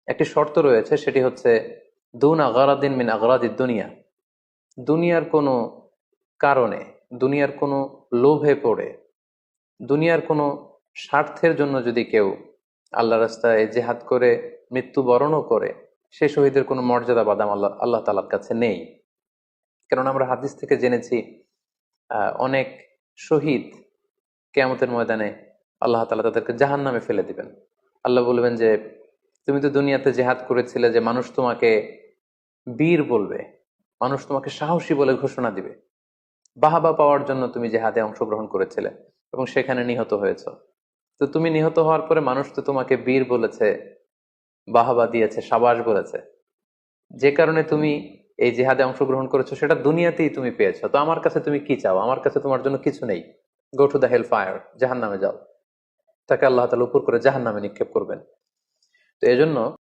একটি শর্ত রয়েছে, সেটি হচ্ছে দুন আগারাদিন মিন আগারাদিদ দুনিয়া। দুনিয়ার কোনো কারণে, দুনিয়ার কোনো লোভে পড়ে, দুনিয়ার কোনো স্বার্থের জন্য যদি কেউ আল্লাহ রাস্তায় জেহাদ করে মৃত্যুবরণও করে, সে শহীদের কোনো মর্যাদা বাদাম আল্লাহ আল্লাহ তালার কাছে নেই। কারণ আমরা হাদিস থেকে জেনেছি অনেক শহীদ কিয়ামতের ময়দানে আল্লাহ তাআলা তাদেরকে জাহান্নামে ফেলে দিবেন। আল্লাহ বলবেন যে তুমি তো দুনিয়াতে জেহাদ করেছিলে, যে মানুষ তোমাকে বীর বলবে, মানুষ তোমাকে সাহসী বলে ঘোষণা দিবে, বাহাবা পাওয়ার জন্য তুমি জেহাদে অংশগ্রহণ করেছিলে এবং সেখানে নিহত হয়েছ। তো তুমি নিহত হওয়ার পরে মানুষ তো তোমাকে বীর বলেছে, বাহাবা দিয়েছে, সাবাস বলেছে, যে কারণে তুমি এই জিহাদে অংশগ্রহণ করেছো, সেটা দুনিয়াতেই তুমি পেয়েছো। তো আমার কাছে তুমি কি চাও? আমার কাছে তোমার জন্য কিছু নেই। Go to the hell fire, জাহান নামে যাও। তাকে আল্লাহ তাআলা উপর করে জাহান নামে নিক্ষেপ করবেন। তো এজন্য